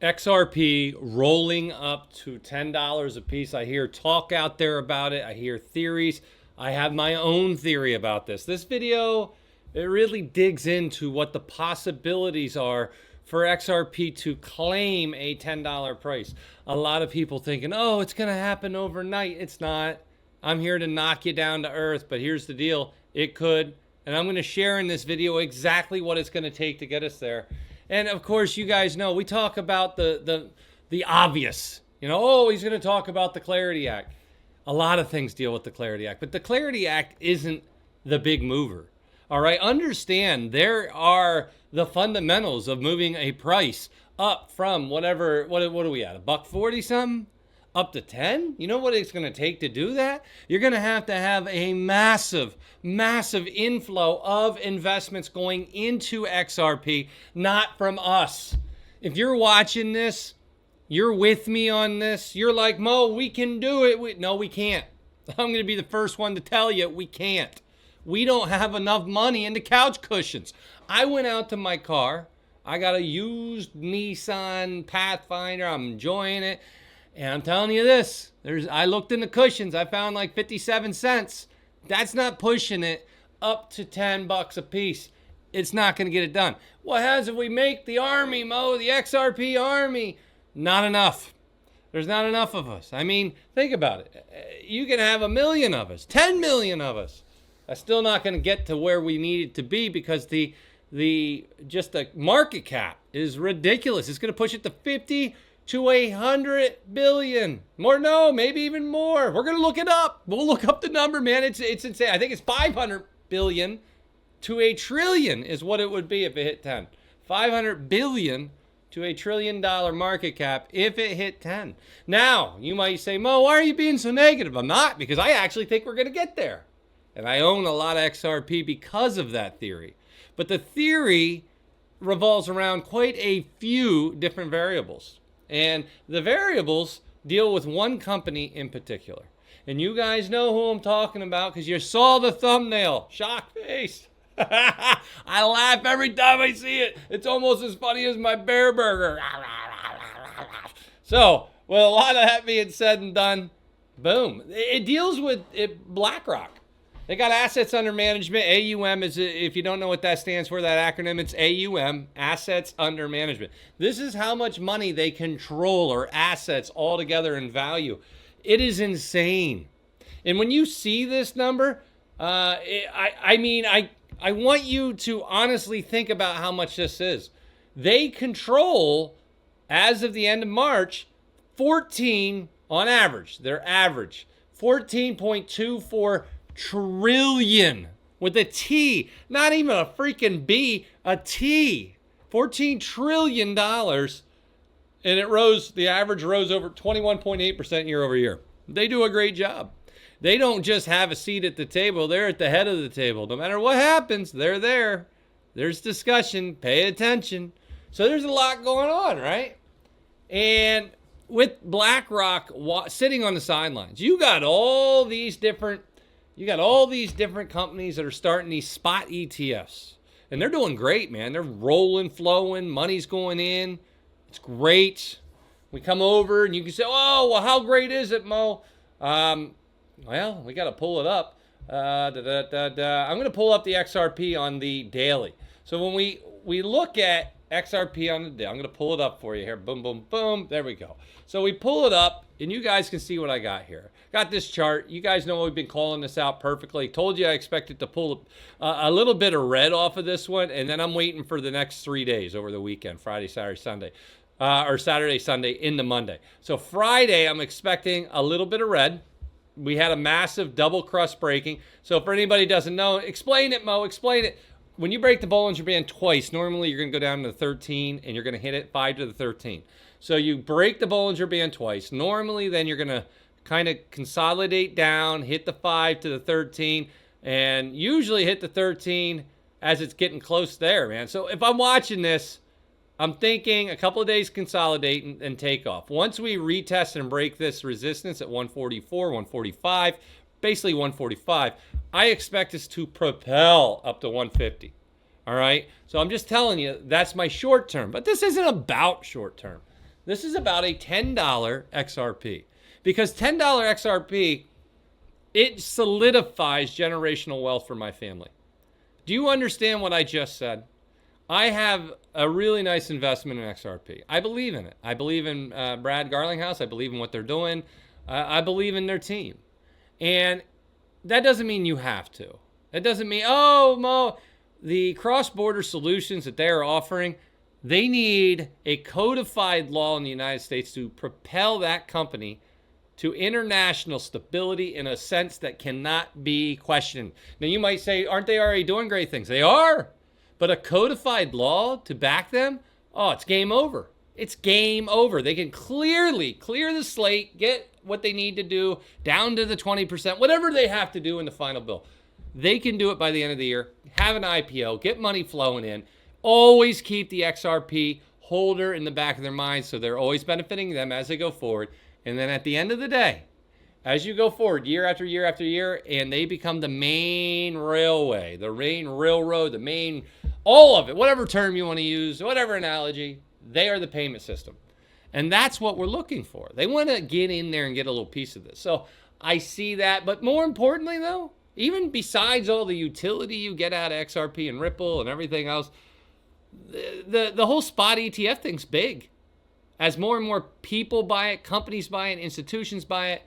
XRP rolling up to $10 a piece. I hear talk out there about it. I hear theories. I have my own theory about this. This video, it really digs into what the possibilities are for XRP to claim a $10 price. A lot of people thinking, oh, it's going to happen overnight. It's not. I'm here to knock you down to earth, but here's the deal. It could. And I'm going to share in this video exactly what it's going to take to get us there. And of course, you guys know, we talk about the obvious. You know, oh, he's going to talk about the Clarity Act. A lot of things deal with the Clarity Act, but the Clarity Act isn't the big mover. All right, understand there are the fundamentals of moving a price up from whatever, what are we at, $1.40 something? Up to 10? You know what it's going to take to do that? You're going to have a massive, massive inflow of investments going into XRP, not from us. If you're watching this, you're with me on this, you're like, Mo, we can do it. No, we can't. I'm going to be the first one to tell you we can't. We don't have enough money in the couch cushions. I went out to my car. I got a used Nissan Pathfinder. I'm enjoying it. And I'm telling you this, I looked in the cushions. I found like 57 cents. That's not pushing it up to $10 a piece. It's not going to get it done. What happens if we make the army, Mo, the XRP army? Not enough. There's not enough of us. I mean, think about it. You can have 1 million of us, 10 million of us. That's still not going to get to where we need it to be because the market cap is ridiculous. It's going to push it to 50 to 100 billion. More, no, maybe even more. We're going to look it up. We'll look up the number, man. It's insane. I think it's 500 billion to a trillion is what it would be if it hit 10. 500 billion to $1 trillion market cap if it hit 10. Now, you might say, Mo, why are you being so negative? I'm not, because I actually think we're going to get there. And I own a lot of XRP because of that theory. But the theory revolves around quite a few different variables. And the variables deal with one company in particular. And you guys know who I'm talking about because you saw the thumbnail. Shock face. I laugh every time I see it. It's almost as funny as my bear burger. So, with a lot of that being said and done, boom. It deals with BlackRock. They got assets under management. AUM is, if you don't know what that stands for, that acronym, it's AUM, assets under management. This is how much money they control, or assets altogether in value. It is insane. And when you see this number, I want you to honestly think about how much this is. They control, as of the end of March, 14 on average. Their average, 14.24 trillion with a T, not even a freaking B, a T. $14 trillion, and it rose, the average rose over 21.8% year over year. They do a great job. They don't just have a seat at the table, they're at the head of the table. No matter what happens, they're there. There's discussion, pay attention. So there's a lot going on, right? And with BlackRock sitting on the sidelines, you got all these different companies that are starting these spot ETFs. And they're doing great, man. They're rolling, flowing, money's going in. It's great. We come over and you can say, oh, well, how great is it, Mo? Well, we got to pull it up. I'm going to pull up the XRP on the daily. So when we look at XRP on the daily, I'm going to pull it up for you here. Boom, boom, boom. There we go. So we pull it up, and you guys can see what I got here. Got this chart. You guys know we've been calling this out perfectly. Told you I expected to pull a little bit of red off of this one, and then I'm waiting for the next 3 days over the weekend, Friday, Saturday, Sunday, or Saturday, Sunday into Monday. So Friday, I'm expecting a little bit of red. We had a massive double crust breaking. So for anybody who doesn't know, explain it, Mo, explain it. When you break the Bollinger Band twice, normally you're going to go down to the 13 and you're going to hit it 5 to the 13. So you break the Bollinger Band twice. Normally then you're going to kind of consolidate down, hit the 5 to the 13, and usually hit the 13 as it's getting close there, man. So if I'm watching this, I'm thinking a couple of days consolidate and take off. Once we retest and break this resistance at 144, 145, basically 145, I expect us to propel up to 150. All right. So I'm just telling you, that's my short term, but this isn't about short term. This is about a $10 XRP. Because $10 XRP, it solidifies generational wealth for my family. Do you understand what I just said? I have a really nice investment in XRP. I believe in it. I believe in Brad Garlinghouse. I believe in what they're doing. I believe in their team. And that doesn't mean you have to. That doesn't mean, oh, Mo, the cross-border solutions that they're offering, they need a codified law in the United States to propel that company to international stability in a sense that cannot be questioned. Now, you might say, aren't they already doing great things? They are. But a codified law to back them, oh, it's game over. It's game over. They can clearly clear the slate, get what they need to do down to the 20%, whatever they have to do in the final bill. They can do it by the end of the year, have an IPO, get money flowing in, always keep the XRP holder in the back of their mind so they're always benefiting them as they go forward. And then at the end of the day, as you go forward year after year after year, and they become the main railway, the main railroad, the main, all of it, whatever term you want to use, whatever analogy, they are the payment system. And that's what we're looking for. They want to get in there and get a little piece of this. So I see that. But more importantly, though, even besides all the utility you get out of XRP and Ripple and everything else, the whole spot ETF thing's big. As more and more people buy it, companies buy it, institutions buy it,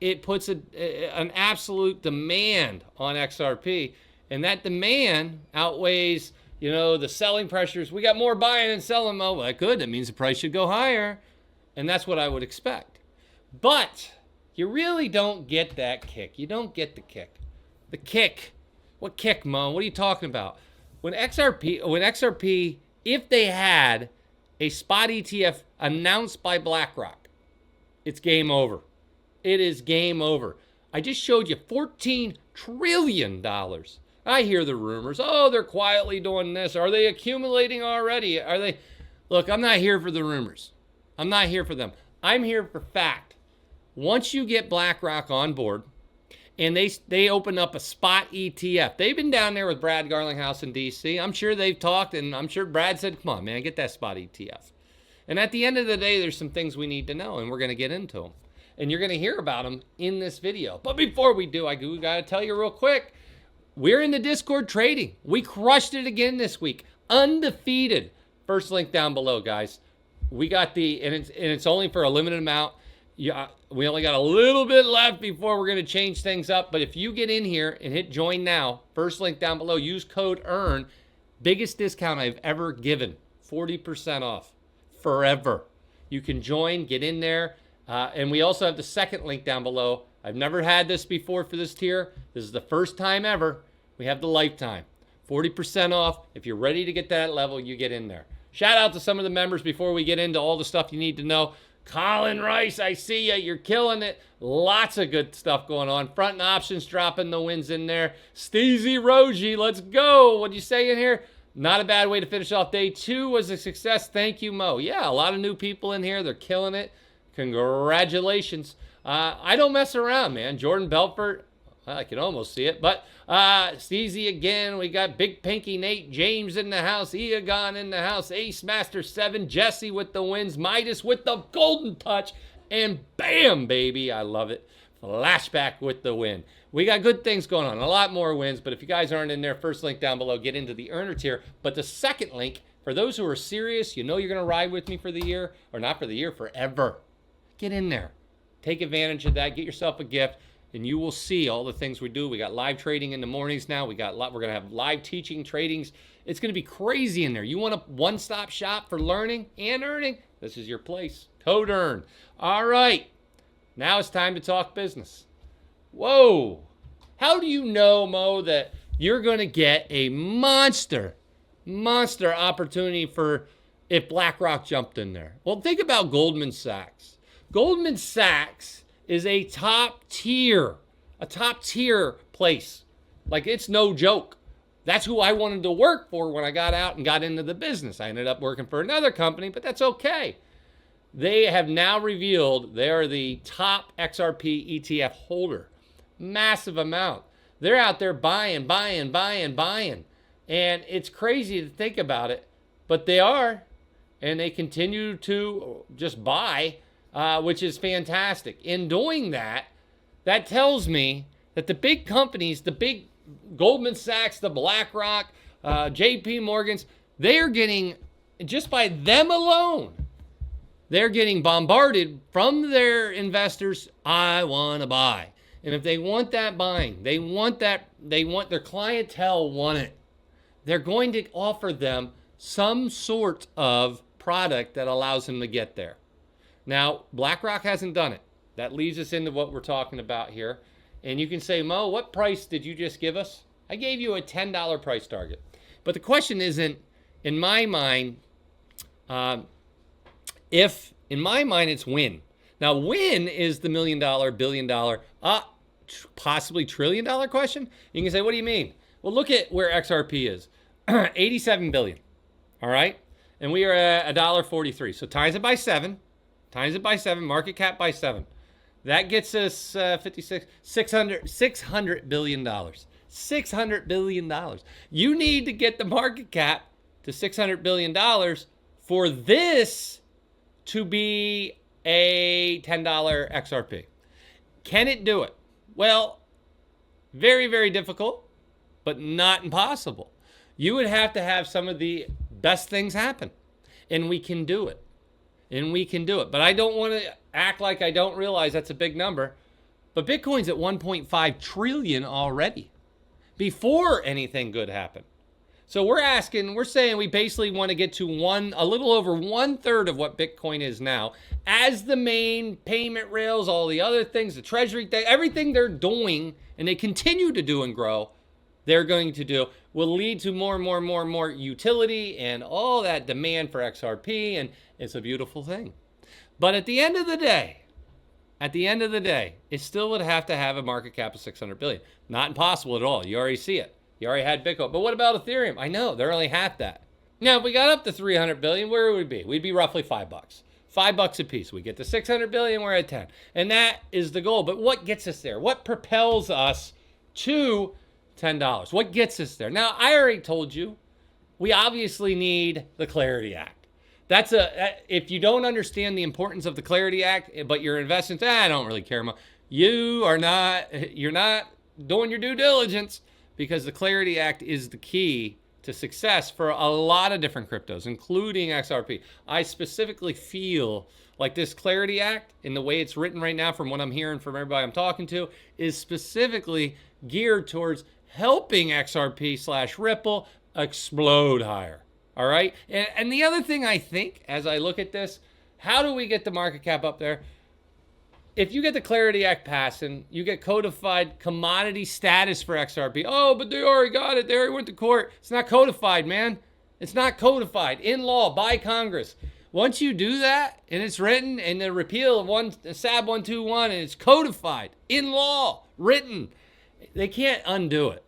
it puts an absolute demand on XRP. And that demand outweighs, the selling pressures. We got more buying and selling. Oh, well, good. That means the price should go higher. And that's what I would expect. But you really don't get that kick. You don't get the kick. The kick. What kick, Mo? What are you talking about? When XRP, if they had a spot ETF announced by BlackRock, it's game over. It is game over. I just showed you $14 trillion. I hear the rumors. Oh, they're quietly doing this. Are they accumulating already? Look, I'm not here for the rumors. I'm not here for them. I'm here for fact. Once you get BlackRock on board and they open up a spot ETF, they've been down there with Brad Garlinghouse in DC. I'm sure they've talked, and I'm sure Brad said, come on, man, get that spot ETF. And at the end of the day, there's some things we need to know, and we're going to get into them. And you're going to hear about them in this video. But before we do, we got to tell you real quick, we're in the Discord trading. We crushed it again this week. Undefeated. First link down below, guys. We got and it's only for a limited amount. We only got a little bit left before we're going to change things up. But if you get in here and hit join now, first link down below, use code EARN. Biggest discount I've ever given. 40% off. Forever. You can join, get in there. And we also have the second link down below. I've never had this before for this tier. This is the first time ever. We have the lifetime. 40% off. If you're ready to get that level, you get in there. Shout out to some of the members before we get into all the stuff you need to know. Colin Rice, I see you. You're killing it. Lots of good stuff going on. Front and options dropping the wins in there. Steezy Roji, let's go. What'd you say in here? Not a bad way to finish off day 2 was a success. Thank you, Mo. Yeah, a lot of new people in here. They're killing it. Congratulations. I don't mess around, man. Jordan Belfort, I can almost see it. But Steezy again. We got Big Pinky Nate James in the house. Eagon in the house. Ace Master 7. Jesse with the wins. Midas with the golden touch. And bam, baby. I love it. Flashback with the win. We got good things going on. A lot more wins. But if you guys aren't in there, first link down below, get into the earner tier. But the second link, for those who are serious, you're going to ride with me for the year. Or not for the year, forever. Get in there. Take advantage of that. Get yourself a gift, and you will see all the things we do. We got live trading in the mornings now. We're going to have live teaching tradings. It's going to be crazy in there. You want a one-stop shop for learning and earning? This is your place. Code EARN. All right. Now it's time to talk business. Whoa. How do you know, Mo, that you're going to get a monster opportunity for if BlackRock jumped in there? Well, think about Goldman Sachs. Goldman Sachs is a top tier place. Like, it's no joke. That's who I wanted to work for when I got out and got into the business. I ended up working for another company, but that's okay. They have now revealed they are the top XRP ETF holder. Massive amount. They're out there buying. And it's crazy to think about it, but they are. and they continue to just buy, which is fantastic. In doing that, that tells me that the big companies, the big Goldman Sachs, the BlackRock, JP Morgans, they are getting, just by them alone, they're getting bombarded from their investors. I want to buy. And if they want that buying, they want their clientele want it, they're going to offer them some sort of product that allows them to get there. Now, BlackRock hasn't done it. That leads us into what we're talking about here. And you can say, Mo, what price did you just give us? I gave you a $10 price target. But the question isn't, in my mind, in my mind, it's when. Now, when is the $1 million, $1 billion, possibly $1 trillion question? You can say, what do you mean? Well, look at where XRP is. 87 billion. All right? And we are at $1.43. So times it by 7. Times it by 7. Market cap by 7. That gets us $600 billion. $600 billion. You need to get the market cap to $600 billion for this to be a $10 XRP. Can it do it? Well, very, very difficult, but not impossible. You would have to have some of the best things happen, and we can do it. But I don't want to act like I don't realize that's a big number. But Bitcoin's at 1.5 trillion already before anything good happened. So we're saying we basically want to get to a little over 1/3 of what Bitcoin is now as the main payment rails, all the other things, the treasury, everything they're doing, and they continue to do and grow, they're going to do, will lead to more and more and more and more utility and all that demand for XRP, and it's a beautiful thing. But at the end of the day, it still would have to have a market cap of 600 billion. Not impossible at all. You already see it. You already had Bitcoin. But what about Ethereum? I know, they're only half that. Now, if we got up to 300 billion, where would we be? We'd be roughly $5. $5 a piece. We get to 600 billion, we're at 10. And that is the goal. But what gets us there? What propels us to $10? What gets us there? Now, I already told you, we obviously need the Clarity Act. If you don't understand the importance of the Clarity Act, but your investments, I don't really care about, you're not doing your due diligence, because the Clarity Act is the key to success for a lot of different cryptos, including XRP. I specifically feel like this Clarity Act, in the way it's written right now, from what I'm hearing from everybody I'm talking to, is specifically geared towards helping XRP/Ripple explode higher. All right? And the other thing I think, as I look at this, how do we get the market cap up there? If you get the Clarity Act passing, you get codified commodity status for XRP. Oh, but they already got it. They already went to court. It's not codified, man. It's not codified in law by Congress. Once you do that, and it's written, and the repeal of SAB 121, and it's codified in law, written, they can't undo it.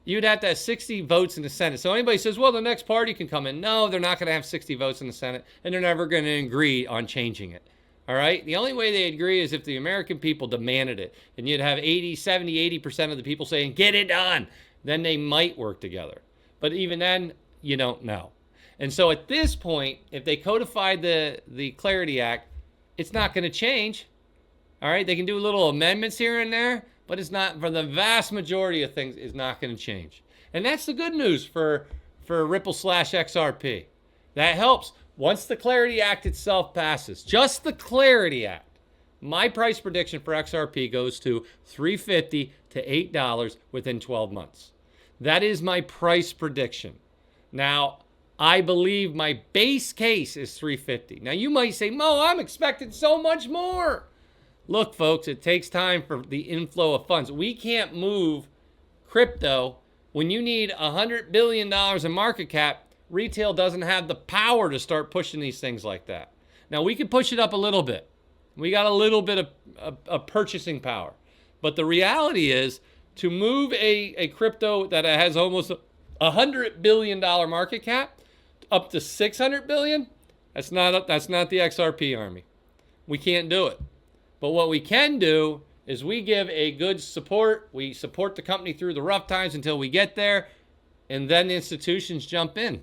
You'd have to have 60 votes in the Senate. So anybody says, well, the next party can come in. No, they're not going to have 60 votes in the Senate, and they're never going to agree on changing it. All right? The only way they'd agree is if the American people demanded it. And you'd have 80% of the people saying, get it done. Then they might work together. But even then, you don't know. And so at this point, if they codified the Clarity Act, it's not going to change. All right? They can do little amendments here and there, but it's not, for the vast majority of things, is not going to change. And that's the good news for Ripple/XRP. That helps. Once the Clarity Act itself passes, just the Clarity Act, my price prediction for XRP goes to $3.50 to $8 within 12 months. That is my price prediction. Now, I believe my base case is $3.50. Now, you might say, Mo, I'm expecting so much more. Look, folks, it takes time for the inflow of funds. We can't move crypto when you need $100 billion in market cap. Retail doesn't have the power to start pushing these things like that. Now, we can push it up a little bit. We got a little bit of purchasing power. But the reality is, to move a crypto that has almost $100 billion market cap up to $600 billion, that's not the XRP army. We can't do it. But what we can do is we give a good support. We support the company through the rough times until we get there, and then the institutions jump in.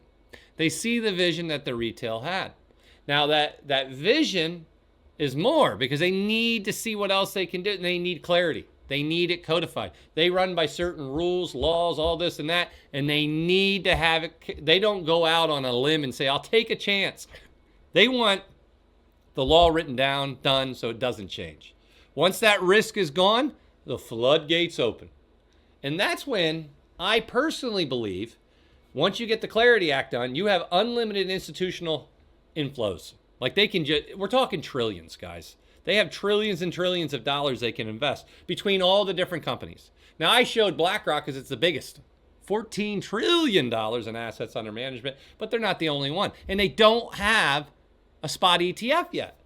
They see the vision that the retail had. Now that vision is more because they need to see what else they can do, and they need clarity. They need it codified. They run by certain rules, laws, all this and that, and they need to have it. They don't go out on a limb and say, I'll take a chance. They want the law written down, done, so it doesn't change. Once that risk is gone, the floodgates open. And that's when I personally believe, once you get the Clarity Act done, you have unlimited institutional inflows. Like they can just, we're talking trillions, guys. They have trillions and trillions of dollars they can invest between all the different companies. Now, I showed BlackRock because it's the biggest. $14 trillion in assets under management, but they're not the only one. And they don't have a spot ETF yet.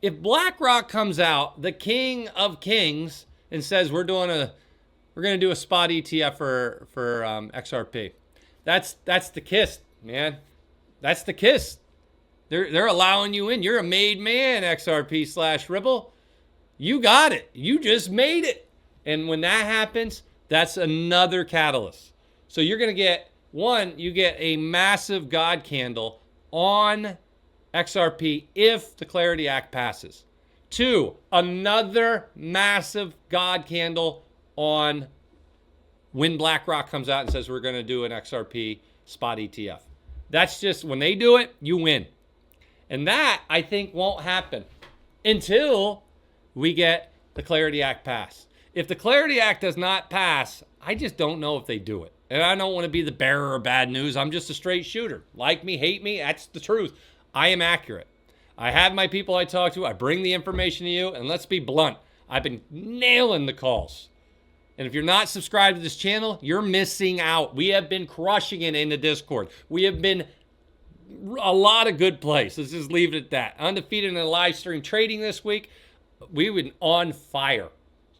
If BlackRock comes out, the king of kings, and says we're going to do a spot ETF for XRP, that's the kiss, man. That's the kiss. They're allowing you in. You're a made man, XRP/Ripple. You got it. You just made it. And when that happens, that's another catalyst. So you're going to get, one, you get a massive God candle on XRP if the Clarity Act passes. Two, another massive God candle on when BlackRock comes out and says we're going to do an XRP spot ETF. That's just, when they do it, you win. And that, I think, won't happen until we get the Clarity Act passed. If the Clarity Act does not pass, I just don't know if they do it. And I don't want to be the bearer of bad news. I'm just a straight shooter. Like me, hate me, that's the truth. I am accurate. I have my people I talk to. I bring the information to you. And let's be blunt. I've been nailing the calls. And if you're not subscribed to this channel, you're missing out. We have been crushing it in the Discord. We have been a lot of good plays. Let's just leave it at that. Undefeated in the live stream trading this week. We've been on fire.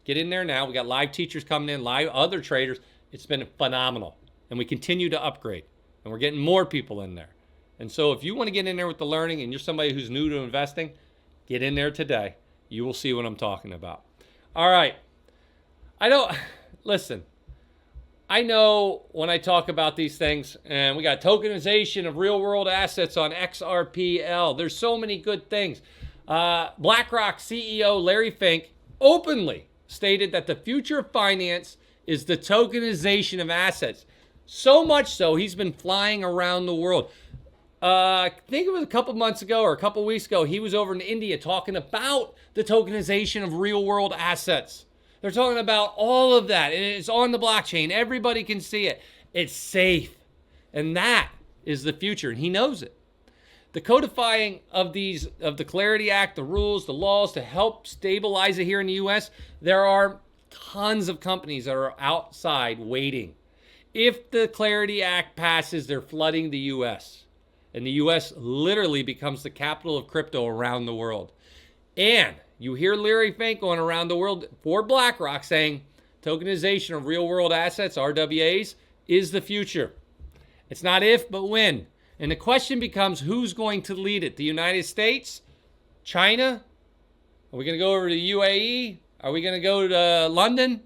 Get in there now. We got live teachers coming in, live other traders. It's been phenomenal. And we continue to upgrade. And we're getting more people in there. And so if you want to get in there with the learning and you're somebody who's new to investing, get in there today. You will see what I'm talking about. All right. Listen, I know when I talk about these things, and we got tokenization of real world assets on XRPL. There's so many good things. BlackRock CEO Larry Fink openly stated that the future of finance is the tokenization of assets. So much so, he's been flying around the world. I think it was a couple months ago or a couple weeks ago, he was over in India talking about the tokenization of real world assets. They're talking about all of that, and it's on the blockchain. Everybody can see it. It's safe. And that is the future, and he knows it. The codifying of the Clarity Act, the rules, the laws to help stabilize it here in the US, there are tons of companies that are outside waiting. If the Clarity Act passes, they're flooding the US. And the US literally becomes the capital of crypto around the world. And you hear Larry Fink going around the world for BlackRock saying tokenization of real world assets, RWAs, is the future. It's not if, but when. And the question becomes, who's going to lead it? The United States? China? Are we going to go over to UAE? Are we going to go to London?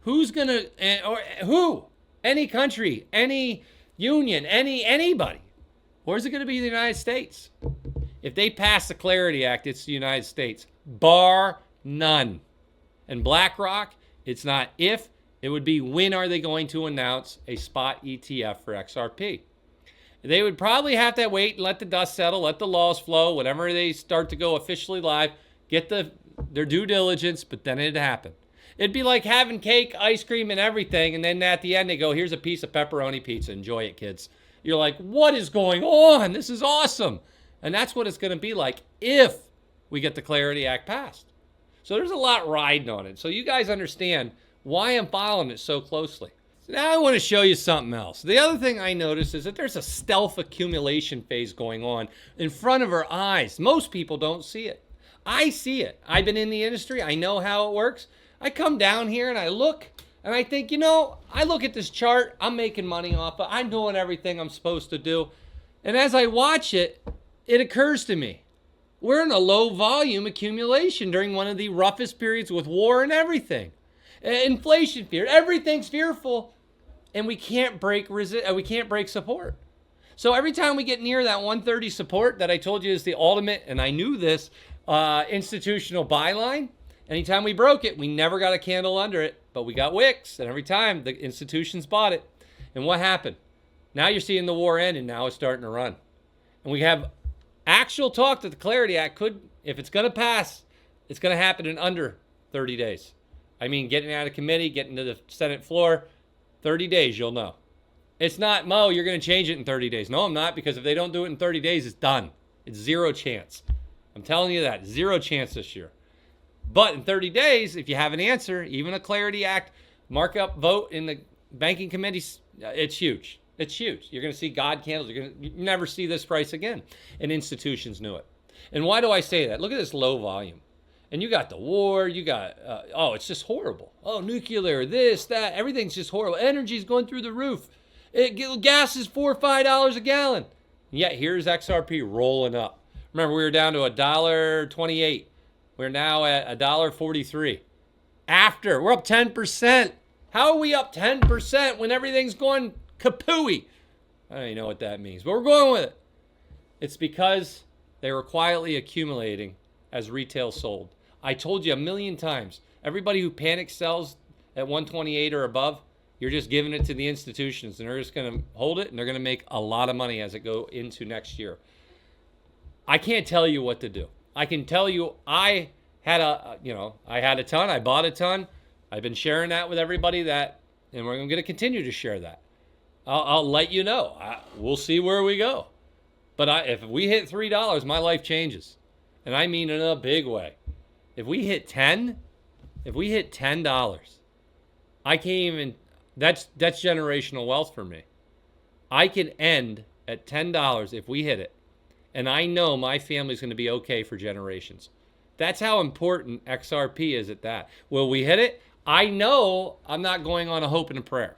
Who's going to, or who? Any country, any union, anybody? Or is it going to be the United States? If they pass the Clarity Act, it's the United States, bar none. And BlackRock, it's not if, it would be when are they going to announce a spot ETF for XRP. They would probably have to wait and let the dust settle, let the laws flow, whenever they start to go officially live, get their due diligence, but then it'd happen. It'd be like having cake, ice cream, and everything, and then at the end they go, here's a piece of pepperoni pizza, enjoy it, kids. You're like, what is going on? This is awesome. And that's what it's going to be like if we get the Clarity Act passed. So there's a lot riding on it. So you guys understand why I'm following it so closely. So now I want to show you something else. The other thing I noticed is that there's a stealth accumulation phase going on in front of our eyes. Most people don't see it. I see it. I've been in the industry. I know how it works. I come down here and I look and I think, I look at this chart. I'm making money off of it. I'm doing everything I'm supposed to do. And as I watch it, it occurs to me, we're in a low volume accumulation during one of the roughest periods with war and everything. Inflation fear, everything's fearful, and we can't break support. So every time we get near that 130 support that I told you is the ultimate, and I knew this, institutional buy line, anytime we broke it, we never got a candle under it, but we got wicks, and every time the institutions bought it. And what happened? Now you're seeing the war end, and now it's starting to run. And we have actual talk that the Clarity Act could, if it's going to pass, it's going to happen in under 30 days. I mean, getting out of committee, getting to the Senate floor, 30 days, you'll know. It's not, Mo, you're going to change it in 30 days. No, I'm not, because if they don't do it in 30 days, it's done. It's zero chance. I'm telling you that, zero chance this year. But in 30 days, if you have an answer, even a Clarity Act markup vote in the banking committees, it's huge. It's huge. You're going to see God candles. You never see this price again. And institutions knew it. And why do I say that? Look at this low volume. And you got the war. You got, it's just horrible. Oh, nuclear, this, that. Everything's just horrible. Energy's going through the roof. Gas is $4 or $5 a gallon. And yet here's XRP rolling up. Remember, we were down to $1.28. We're now at $1.43. We're up 10%. How are we up 10% when everything's going kapooey? I don't even know what that means, but we're going with it. It's because they were quietly accumulating as retail sold. I told you a million times, everybody who panic sells at 128 or above, you're just giving it to the institutions, and they're just going to hold it, and they're going to make a lot of money as it go into next year. I can't tell you what to do. I can tell you I had a ton. I bought a ton. I've been sharing that with everybody and we're going to continue to share that. I'll let you know. We'll see where we go. But if we hit $3, my life changes. And I mean in a big way. If we hit $10, I can't even, that's generational wealth for me. I can end at $10 if we hit it. And I know my family's going to be okay for generations. That's how important XRP is at that. Will we hit it? I know I'm not going on a hope and a prayer.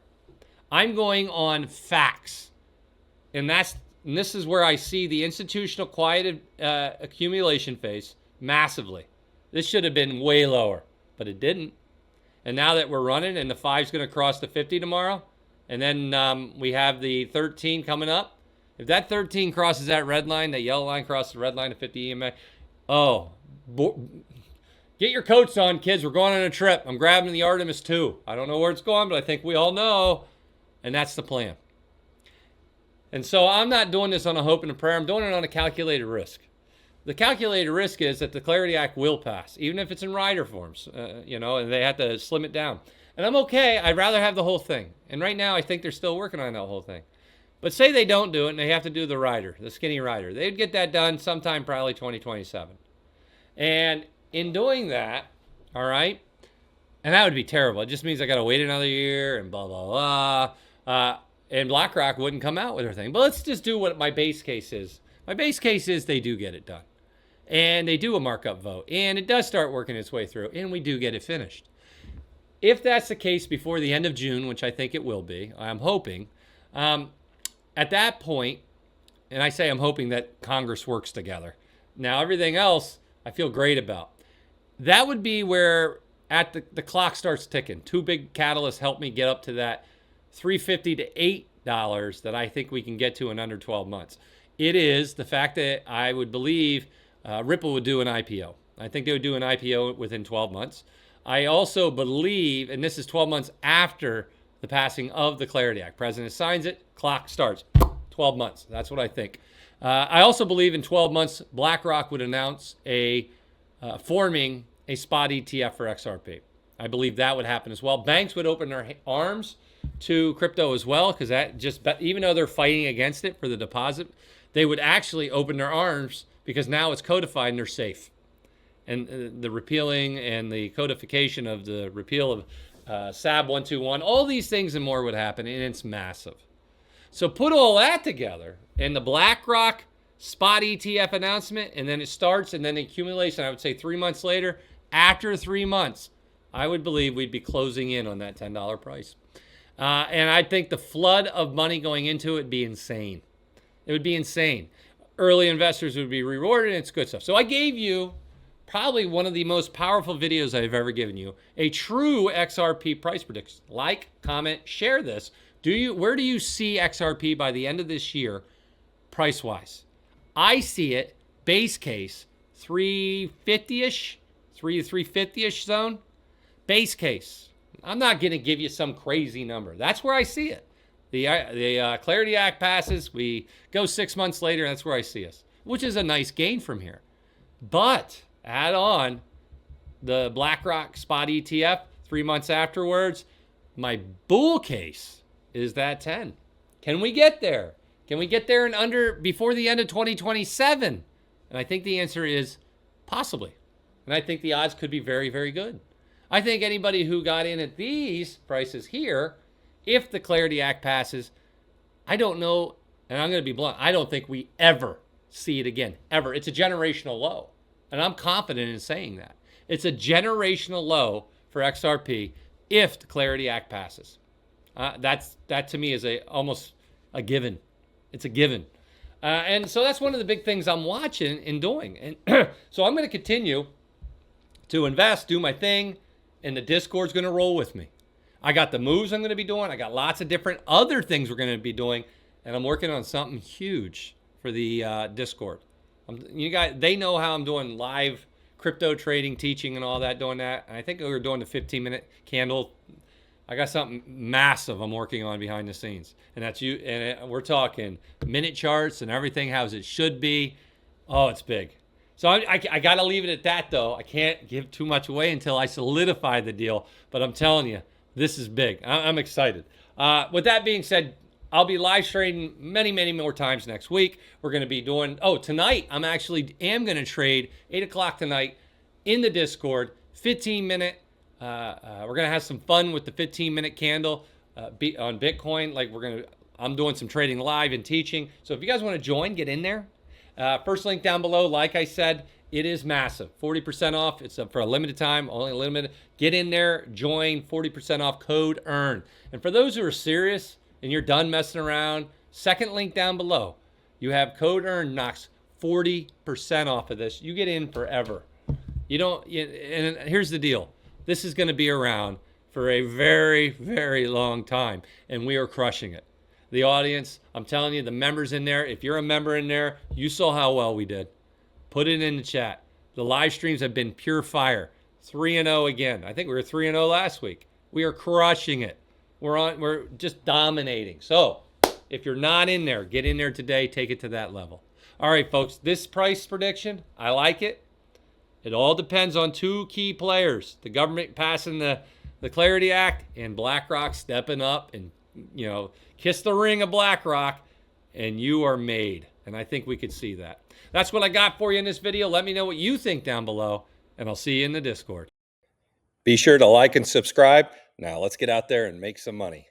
I'm going on facts. And this is where I see the institutional quiet accumulation phase massively. This should have been way lower, but it didn't. And now that we're running and the 5's going to cross the 50 tomorrow, and then we have the 13 coming up. If that 13 crosses that red line, that yellow line crosses the red line of 50 EMA, get your coats on, kids. We're going on a trip. I'm grabbing the Artemis 2. I don't know where it's going, but I think we all know. And that's the plan. And so I'm not doing this on a hope and a prayer. I'm doing it on a calculated risk. The calculated risk is that the Clarity Act will pass, even if it's in rider forms, and they have to slim it down. And I'm okay. I'd rather have the whole thing. And right now, I think they're still working on that whole thing. But say they don't do it and they have to do the rider, the skinny rider. They'd get that done sometime probably 2027. And in doing that, all right, and that would be terrible. It just means I got to wait another year and blah, blah, blah. And BlackRock wouldn't come out with their thing. But let's just do what my base case is. My base case is they do get it done. And they do a markup vote. And it does start working its way through. And we do get it finished. If that's the case before the end of June, which I think it will be, I'm hoping, at that point, and I say I'm hoping that Congress works together. Now, everything else I feel great about. That would be where the clock starts ticking. Two big catalysts help me get up to that $3.50 to $8 that I think we can get to in under 12 months. It is the fact that I would believe Ripple would do an IPO. I think they would do an IPO within 12 months. I also believe, and this is 12 months after the passing of the Clarity Act. President signs it, clock starts. 12 months. That's what I think. I also believe in 12 months, BlackRock would announce forming a spot ETF for XRP. I believe that would happen as well. Banks would open their arms to crypto as well, because even though they're fighting against it for the deposit, they would actually open their arms because now it's codified and they're safe. And the repealing and the codification of the repeal of SAB 121, all these things and more would happen, and it's massive. So put all that together, and the BlackRock spot ETF announcement, and then it starts, and then the accumulation, I would say 3 months later, after 3 months, I would believe we'd be closing in on that $10 price. And I think the flood of money going into it would be insane. It would be insane. Early investors would be rewarded, and it's good stuff. So I gave you probably one of the most powerful videos I've ever given you, a true XRP price prediction. Like, comment, share this. Where do you see XRP by the end of this year price-wise. I see it, base case, 350-ish, 350-ish zone. Base case. I'm not going to give you some crazy number. That's where I see it. The Clarity Act passes. We go 6 months later. That's where I see us, which is a nice gain from here. But add on the BlackRock spot ETF 3 months afterwards. My bull case is that 10. Can we get there? Can we get there in under before the end of 2027? And I think the answer is possibly. And I think the odds could be very, very good. I think anybody who got in at these prices here, if the Clarity Act passes, I don't know, and I'm going to be blunt, I don't think we ever see it again, ever. It's a generational low, and I'm confident in saying that. It's a generational low for XRP if the Clarity Act passes. That to me is almost a given. It's a given. And so that's one of the big things I'm watching and doing. And so I'm going to continue to invest, do my thing, and the Discord's going to roll with me. I got the moves I'm going to be doing. I got lots of different other things we're going to be doing, and I'm working on something huge for the Discord. You guys, they know how I'm doing live crypto trading, teaching, and all that, doing that. And I think we're doing the 15-minute candle. I got something massive I'm working on behind the scenes, and that's you. And we're talking minute charts and everything how it should be. Oh, it's big. So I got to leave it at that, though. I can't give too much away until I solidify the deal. But I'm telling you, this is big. I'm excited. With that being said, I'll be live trading many, many more times next week. We're going to be doing, tonight, I'm actually going to trade 8 o'clock tonight in the Discord, 15-minute. We're going to have some fun with the 15-minute candle on Bitcoin. I'm doing some trading live and teaching. So if you guys want to join, get in there. First link down below, like I said, it is massive. 40% off. It's for a limited time, only limited. Get in there, join, 40% off, code EARN. And for those who are serious and you're done messing around, second link down below, you have code EARN knocks 40% off of this. You get in forever. And here's the deal. This is going to be around for a very, very long time, and we are crushing it. The audience, I'm telling you, the members in there, if you're a member in there, you saw how well we did. Put it in the chat. The live streams have been pure fire. 3-0 again. I think we were 3-0 last week. We are crushing it. We're just dominating. So if you're not in there, get in there today. Take it to that level. All right, folks, this price prediction, I like it. It all depends on two key players. The government passing the Clarity Act and BlackRock stepping up and, kiss the ring of BlackRock, and you are made. And I think we could see that. That's what I got for you in this video. Let me know what you think down below, and I'll see you in the Discord. Be sure to like and subscribe. Now let's get out there and make some money.